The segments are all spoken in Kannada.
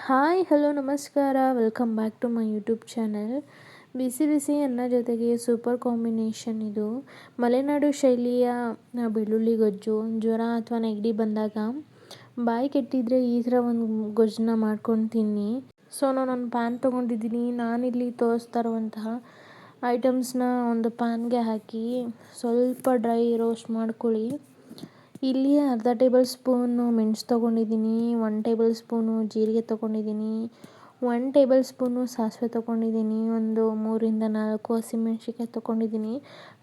ಹಾಯ್ ಹಲೋ ನಮಸ್ಕಾರ welcome back to my YouTube channel. ಬಿಸಿ ಬಿಸಿ ಅನ್ನ ಜೊತೆಗೆ ಸೂಪರ್ ಕಾಂಬಿನೇಷನ್ ಇದು. ಮಲೆನಾಡು ಶೈಲಿಯ ಬೆಳ್ಳುಳ್ಳಿ ಗೊಜ್ಜು. ಜ್ವರ ಅಥವಾ ನೆಗಡಿ ಬಂದಾಗ ಬಾಯಿ ಕೆಟ್ಟಿದ್ರೆ ಈ ಥರ ಒಂದು ಗೊಜ್ಜನ್ನ ಮಾಡ್ಕೊಂಡು ತಿನ್ನಿ. ಸೊ ನಾನೊಂದು ಪ್ಯಾನ್ ತೊಗೊಂಡಿದ್ದೀನಿ. ನಾನಿಲ್ಲಿ ತೋರಿಸ್ತಾ ಇರುವಂತಹ ಐಟಮ್ಸ್ನ ಒಂದು ಪ್ಯಾನ್ಗೆ ಹಾಕಿ ಸ್ವಲ್ಪ ಡ್ರೈ ರೋಸ್ಟ್ ಮಾಡ್ಕೊಳ್ಳಿ. ಇಲ್ಲಿ ಅರ್ಧ ಟೇಬಲ್ ಸ್ಪೂನು ಮೆಣಸು ತೊಗೊಂಡಿದ್ದೀನಿ, 1 ಟೇಬಲ್ ಸ್ಪೂನು ಜೀರಿಗೆ ತೊಗೊಂಡಿದ್ದೀನಿ, 1 ಟೇಬಲ್ ಸ್ಪೂನು ಸಾಸಿವೆ ತೊಗೊಂಡಿದ್ದೀನಿ, ಒಂದು 3-4 ಹಸಿಮೆಣ್ಸಿಕಾಯಿ ತೊಗೊಂಡಿದ್ದೀನಿ,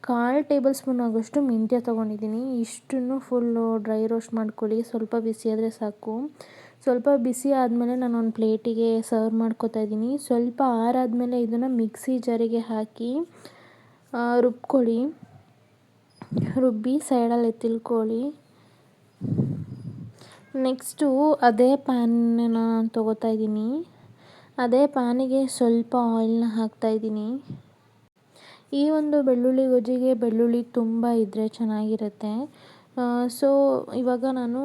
1/4 ಟೇಬಲ್ ಸ್ಪೂನ್ ಆಗೋಷ್ಟು ಮೆಂತ್ಯ ತೊಗೊಂಡಿದ್ದೀನಿ. ಇಷ್ಟನ್ನು ಫುಲ್ಲು ಡ್ರೈ ರೋಸ್ಟ್ ಮಾಡ್ಕೊಳ್ಳಿ. ಸ್ವಲ್ಪ ಬಿಸಿ ಆದರೆ ಸಾಕು. ಸ್ವಲ್ಪ ಬಿಸಿ ಆದಮೇಲೆ ನಾನು ಒಂದು ಪ್ಲೇಟಿಗೆ ಸರ್ವ್ ಮಾಡ್ಕೊತಾ ಇದ್ದೀನಿ. ಸ್ವಲ್ಪ ಆರಾದಮೇಲೆ ಇದನ್ನು ಮಿಕ್ಸಿ ಜಾರಿಗೆ ಹಾಕಿ ರುಬ್ಕೊಳ್ಳಿ. ರುಬ್ಬಿ ಸೈಡಲ್ಲಿ ಎತ್ತಿಳ್ಕೊಳ್ಳಿ. ನೆಕ್ಸ್ಟು ಅದೇ ಪ್ಯಾನನ್ನ ತೊಗೋತಾ ಇದ್ದೀನಿ. ಅದೇ ಪ್ಯಾನಿಗೆ ಸ್ವಲ್ಪ ಆಯಿಲ್ನ ಹಾಕ್ತಾಯಿದ್ದೀನಿ. ಈ ಒಂದು ಬೆಳ್ಳುಳ್ಳಿ ಗೊಜ್ಜಿಗೆ ಬೆಳ್ಳುಳ್ಳಿ ತುಂಬ ಇದ್ದರೆ ಚೆನ್ನಾಗಿರುತ್ತೆ. ಸೊ ಇವಾಗ ನಾನು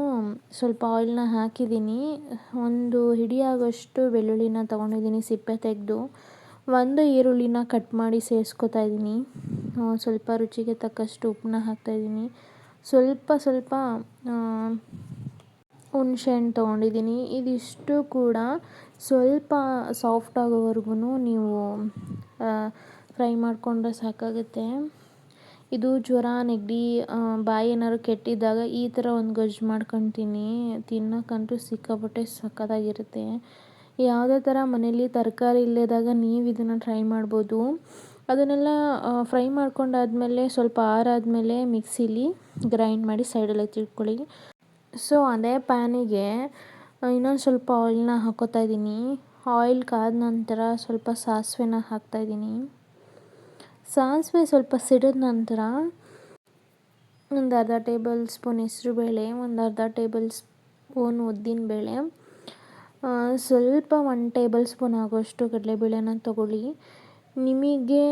ಸ್ವಲ್ಪ ಆಯಿಲ್ನ ಹಾಕಿದ್ದೀನಿ. ಒಂದು ಹಿಡಿಯಾಗೋಷ್ಟು ಬೆಳ್ಳುಳ್ಳಿನ ತೊಗೊಂಡಿದ್ದೀನಿ ಸಿಪ್ಪೆ ತೆಗೆದು. ಒಂದು ಈರುಳ್ಳಿನ ಕಟ್ ಮಾಡಿ ಸೇರಿಸ್ಕೊತಾ ಇದ್ದೀನಿ. ಸ್ವಲ್ಪ ರುಚಿಗೆ ತಕ್ಕಷ್ಟು ಉಪ್ಪನ್ನ ಹಾಕ್ತಾಯಿದ್ದೀನಿ. ಸ್ವಲ್ಪ ಹುಣಸೆಹಣ್ಣು ತೊಗೊಂಡಿದ್ದೀನಿ. ಇದಿಷ್ಟು ಕೂಡ ಸ್ವಲ್ಪ ಸಾಫ್ಟ್ ಆಗೋವರೆಗೂ ನೀವು ಫ್ರೈ ಮಾಡಿಕೊಂಡ್ರೆ ಸಾಕಾಗುತ್ತೆ. ಇದು ಜ್ವರ ನೆಗಡಿ ಬಾಯಿ ಏನಾದ್ರು ಕೆಟ್ಟಿದ್ದಾಗ ಈ ಥರ ಒಂದು ಗೊಜ್ಜು ಮಾಡ್ಕೊಂಡು ತಿನ್ನೋಕ್ಕಂತೂ ಸಿಕ್ಕಾಪಟ್ಟೆ ಸಖತ್ತಾಗಿರುತ್ತೆ. ಯಾವುದೇ ಥರ ಮನೇಲಿ ತರಕಾರಿ ಇಲ್ಲದಾಗ ನೀವು ಇದನ್ನು ಟ್ರೈ ಮಾಡ್ಬೋದು. ಅದನ್ನೆಲ್ಲ ಫ್ರೈ ಮಾಡ್ಕೊಂಡಾದ್ಮೇಲೆ ಸ್ವಲ್ಪ ಆರಾದಮೇಲೆ ಮಿಕ್ಸಿಲಿ ಗ್ರೈಂಡ್ ಮಾಡಿ ಸೈಡಲ್ಲಿ ಎತ್ತಿಟ್ಕೊಳ್ಳಿ. ಸೊ ಅದೇ ಪ್ಯಾನಿಗೆ ಇನ್ನೊಂದು ಸ್ವಲ್ಪ ಆಯಿಲ್ನ ಹಾಕ್ಕೋತಾ ಇದ್ದೀನಿ. ಆಯಿಲ್ ಕಾದ ನಂತರ ಸ್ವಲ್ಪ ಸಾಸಿವೆನ ಹಾಕ್ತಾಯಿದ್ದೀನಿ. ಸಾಸಿವೆ ಸ್ವಲ್ಪ ಸಿಡಿದ ನಂತರ ಒಂದು ಅರ್ಧ ಟೇಬಲ್ ಸ್ಪೂನ್ ಹೆಸರುಬೇಳೆ, ಒಂದು ಅರ್ಧ ಟೇಬಲ್ ಸ್ಪೂನ್ ಉದ್ದಿನಬೇಳೆ, ಸ್ವಲ್ಪ 1 ಟೇಬಲ್ ಸ್ಪೂನ್ ಆಗೋಷ್ಟು ಕಡಲೆಬೇಳೆನ ತೊಗೊಳ್ಳಿ. ನಿಮಗೆ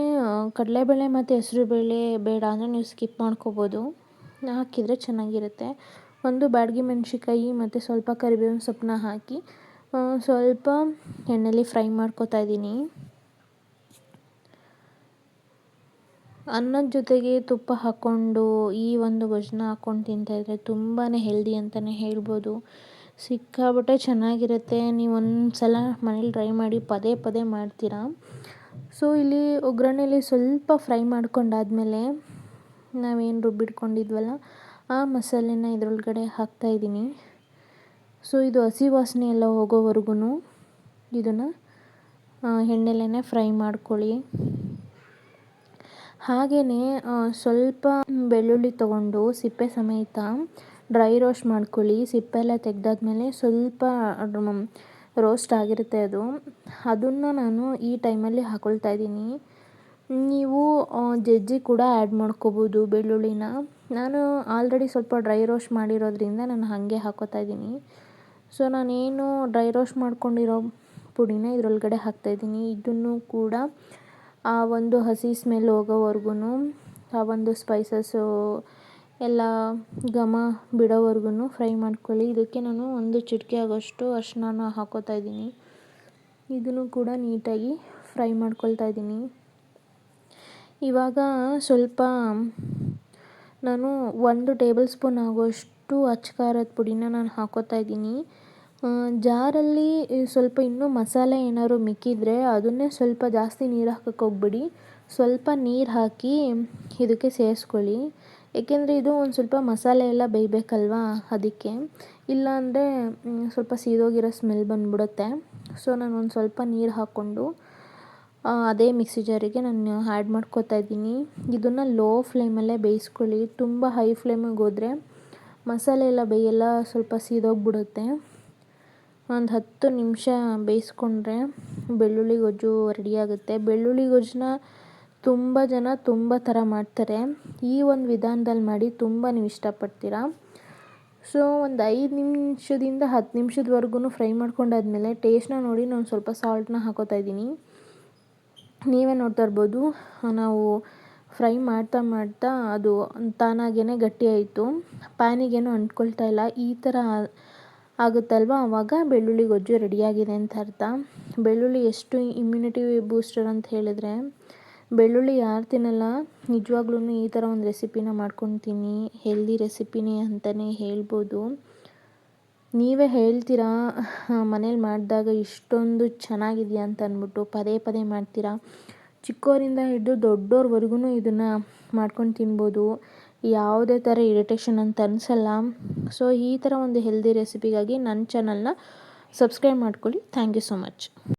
ಕಡಲೆಬೇಳೆ ಮತ್ತು ಹೆಸರುಬೇಳೆ ಬೇಡ ಅಂದರೆ ನೀವು ಸ್ಕಿಪ್ ಮಾಡ್ಕೋಬೋದು. ಹಾಕಿದರೆ ಚೆನ್ನಾಗಿರುತ್ತೆ. ಒಂದು ಬ್ಯಾಡಗಿ ಮೆಣಸಿನ್ಕಾಯಿ ಮತ್ತು ಸ್ವಲ್ಪ ಕರಿಬೇವಿನ ಸೊಪ್ಪನ್ನ ಹಾಕಿ ಸ್ವಲ್ಪ ಎಣ್ಣೆಲಿ ಫ್ರೈ ಮಾಡ್ಕೊತಾ ಇದ್ದೀನಿ. ಅನ್ನದ ಜೊತೆಗೆ ತುಪ್ಪ ಹಾಕ್ಕೊಂಡು ಈ ಒಂದು ಗೊಜ್ಜನ್ನ ಹಾಕ್ಕೊಂಡು ತಿಂತಾಯಿದ್ರೆ ತುಂಬಾ ಹೆಲ್ದಿ ಅಂತಲೇ ಹೇಳ್ಬೋದು. ಸಿಕ್ಕಾಪಟ್ಟೆ ಚೆನ್ನಾಗಿರುತ್ತೆ. ನೀವು ಒಂದು ಸಲ ಮನೇಲಿ ಟ್ರೈ ಮಾಡಿ ಪದೇ ಪದೇ ಮಾಡ್ತೀರಾ. ಸೊ ಇಲ್ಲಿ ಒಗ್ಗರಣೆಲಿ ಸ್ವಲ್ಪ ಫ್ರೈ ಮಾಡ್ಕೊಂಡಾದ್ಮೇಲೆ ನಾವೇನು ರುಬ್ಬಿಟ್ಕೊಂಡಿದ್ವಲ್ಲ ಆ ಮಸಾಲೆನ ಇದರೊಳಗಡೆ ಹಾಕ್ತಾಯಿದ್ದೀನಿ. ಸೊ ಇದು ಹಸಿ ವಾಸನೆ ಎಲ್ಲ ಹೋಗೋವರೆಗೂ ಇದನ್ನು ಎಣ್ಣೆಲೇ ಫ್ರೈ ಮಾಡ್ಕೊಳ್ಳಿ. ಹಾಗೆಯೇ ಸ್ವಲ್ಪ ಬೆಳ್ಳುಳ್ಳಿ ತೊಗೊಂಡು ಸಿಪ್ಪೆ ಸಮೇತ ಡ್ರೈ ರೋಸ್ಟ್ ಮಾಡ್ಕೊಳ್ಳಿ. ಸಿಪ್ಪೆ ಎಲ್ಲ ತೆಗೆದಾದ್ಮೇಲೆ ಸ್ವಲ್ಪ ರೋಸ್ಟ್ ಆಗಿರುತ್ತೆ ಅದನ್ನು ನಾನು ಈ ಟೈಮಲ್ಲಿ ಹಾಕ್ಕೊಳ್ತಾ ಇದ್ದೀನಿ. ನೀವು ಜಜ್ಜಿ ಕೂಡ ಆ್ಯಡ್ ಮಾಡ್ಕೋಬೋದು ಬೆಳ್ಳುಳ್ಳಿನ. ನಾನು ಆಲ್ರೆಡಿ ಸ್ವಲ್ಪ ಡ್ರೈ ರೋಸ್ಟ್ ಮಾಡಿರೋದ್ರಿಂದ ನಾನು ಹಾಗೆ ಹಾಕ್ಕೋತಾ ಇದ್ದೀನಿ. ಸೊ ನಾನೇನು ಡ್ರೈ ರೋಸ್ಟ್ ಮಾಡ್ಕೊಂಡಿರೋ ಪುಡಿನ ಇದರೊಳಗಡೆ ಹಾಕ್ತಾಯಿದ್ದೀನಿ. ಇದನ್ನು ಕೂಡ ಆ ಒಂದು ಹಸಿ ಸ್ಮೆಲ್ ಹೋಗೋವರೆಗೂ ಆ ಒಂದು ಸ್ಪೈಸಸ್ಸು ಎಲ್ಲ ಘಮ ಬಿಡೋವರೆಗೂ ಫ್ರೈ ಮಾಡ್ಕೊಳ್ಳಿ. ಇದಕ್ಕೆ ನಾನು 1 ಚಿಟಿಕೆ ಆಗೋಷ್ಟು ಅರಿಶಿಣನ ಹಾಕ್ಕೋತಾ ಇದ್ದೀನಿ. ಇದನ್ನು ಕೂಡ ನೀಟಾಗಿ ಫ್ರೈ ಮಾಡ್ಕೊಳ್ತಾ ಇದ್ದೀನಿ. ಇವಾಗ ಸ್ವಲ್ಪ ನಾನು 1 ಟೇಬಲ್ ಸ್ಪೂನ್ ಆಗೋಷ್ಟು ಅಚ್ಚ ಖಾರದ ಪುಡಿನ ನಾನು ಹಾಕ್ಕೋತಾ ಇದ್ದೀನಿ. ಜಾರಲ್ಲಿ ಸ್ವಲ್ಪ ಇನ್ನೂ ಮಸಾಲೆ ಏನಾದ್ರು ಮಿಕ್ಕಿದ್ರೆ ಅದನ್ನೇ ಸ್ವಲ್ಪ ಜಾಸ್ತಿ ನೀರು ಹಾಕಕ್ಕೆ ಹೋಗ್ಬೇಡಿ. ಸ್ವಲ್ಪ ನೀರು ಹಾಕಿ ಇದಕ್ಕೆ ಸೇರಿಸ್ಕೊಳ್ಳಿ. ಏಕೆಂದರೆ ಇದು ಒಂದು ಸ್ವಲ್ಪ ಮಸಾಲೆ ಎಲ್ಲ ಬೇಯಬೇಕಲ್ವಾ, ಅದಕ್ಕೆ. ಇಲ್ಲಾಂದರೆ ಸ್ವಲ್ಪ ಸೀದೋಗಿರೋ ಸ್ಮೆಲ್ ಬಂದುಬಿಡುತ್ತೆ. ಸೊ ನಾನು ಒಂದು ಸ್ವಲ್ಪ ನೀರು ಹಾಕ್ಕೊಂಡು ಅದೇ ಮಿಕ್ಸಿ ಜಾರಿಗೆ ನಾನು ಆ್ಯಡ್ ಮಾಡ್ಕೋತಾ ಇದ್ದೀನಿ. ಇದನ್ನು ಲೋ ಫ್ಲೇಮಲ್ಲೇ ಬೇಯಿಸ್ಕೊಳ್ಳಿ. ತುಂಬ ಹೈ ಫ್ಲೇಮಿಗೆ ಹೋದರೆ ಮಸಾಲೆ ಎಲ್ಲ ಬೇಯಲ್ಲ, ಸ್ವಲ್ಪ ಸೀದೋಗಿಬಿಡುತ್ತೆ. ಒಂದು 10 ನಿಮಿಷ ಬೇಯಿಸ್ಕೊಂಡ್ರೆ ಬೆಳ್ಳುಳ್ಳಿ ಗೊಜ್ಜು ರೆಡಿಯಾಗುತ್ತೆ. ಬೆಳ್ಳುಳ್ಳಿ ಗೊಜ್ಜನ್ನ ತುಂಬ ಜನ ತುಂಬ ಥರ ಮಾಡ್ತಾರೆ. ಈ ಒಂದು ವಿಧಾನದಲ್ಲಿ ಮಾಡಿ ತುಂಬ ನೀವು ಇಷ್ಟಪಡ್ತೀರಾ. ಸೊ ಒಂದು 5 ನಿಮಿಷದಿಂದ 10 ನಿಮಿಷದವರೆಗೂ ಫ್ರೈ ಮಾಡ್ಕೊಂಡಾದ್ಮೇಲೆ ಟೇಸ್ಟ್ನ ನೋಡಿ ನಾನು ಸ್ವಲ್ಪ ಸಾಲ್ಟನ್ನ ಹಾಕ್ಕೋತಾ ಇದ್ದೀನಿ. ನೀವೇ ನೋಡ್ತಾ ಇರ್ಬೋದು, ನಾವು ಫ್ರೈ ಮಾಡ್ತಾ ಅದು ತಾನಾಗೇ ಗಟ್ಟಿ ಆಯಿತು. ಪ್ಯಾನಿಗೇನು ಅಂಟ್ಕೊಳ್ತಾ ಇಲ್ಲ. ಈ ಥರ ಆಗುತ್ತಲ್ವ, ಆವಾಗ ಬೆಳ್ಳುಳ್ಳಿ ಗೊಜ್ಜು ರೆಡಿಯಾಗಿದೆ ಅಂತ ಅರ್ಥ. ಬೆಳ್ಳುಳ್ಳಿ ಎಷ್ಟು ಇಮ್ಯುನಿಟಿ ಬೂಸ್ಟರ್ ಅಂತ ಹೇಳಿದ್ರೆ, ಬೆಳ್ಳುಳ್ಳಿ ಯಾರು ತಿನ್ನಲ್ಲ ನಿಜವಾಗ್ಲೂ ಈ ಥರ ಒಂದು ರೆಸಿಪಿನ ಮಾಡ್ಕೊಂಡು ತಿನ್ನಿ, ಹೆಲ್ದಿ ರೆಸಿಪಿನೇ ಅಂತಲೇ ಹೇಳ್ಬೋದು. ನೀವೇ ಹೇಳ್ತೀರಾ ಮನೇಲಿ ಮಾಡಿದಾಗ ಇಷ್ಟೊಂದು ಚೆನ್ನಾಗಿದೆಯಾ ಅಂತ ಅಂದ್ಬಿಟ್ಟು ಪದೇ ಪದೇ ಮಾಡ್ತೀರಾ. ಚಿಕ್ಕವರಿಂದ ಹಿಡಿದು ದೊಡ್ಡೋರ್ವರೆಗೂ ಇದನ್ನು ಮಾಡ್ಕೊಂಡು ತಿನ್ಬೋದು. ಯಾವುದೇ ಥರ ಇರಿಟೇಷನ್ ಅಂತ ಅನಿಸಲ್ಲ. ಸೊ ಈ ಥರ ಒಂದು ಹೆಲ್ದಿ ರೆಸಿಪಿಗಾಗಿ ನನ್ನ ಚಾನಲ್ನ ಸಬ್ಸ್ಕ್ರೈಬ್ ಮಾಡ್ಕೊಳ್ಳಿ. Thank you so much.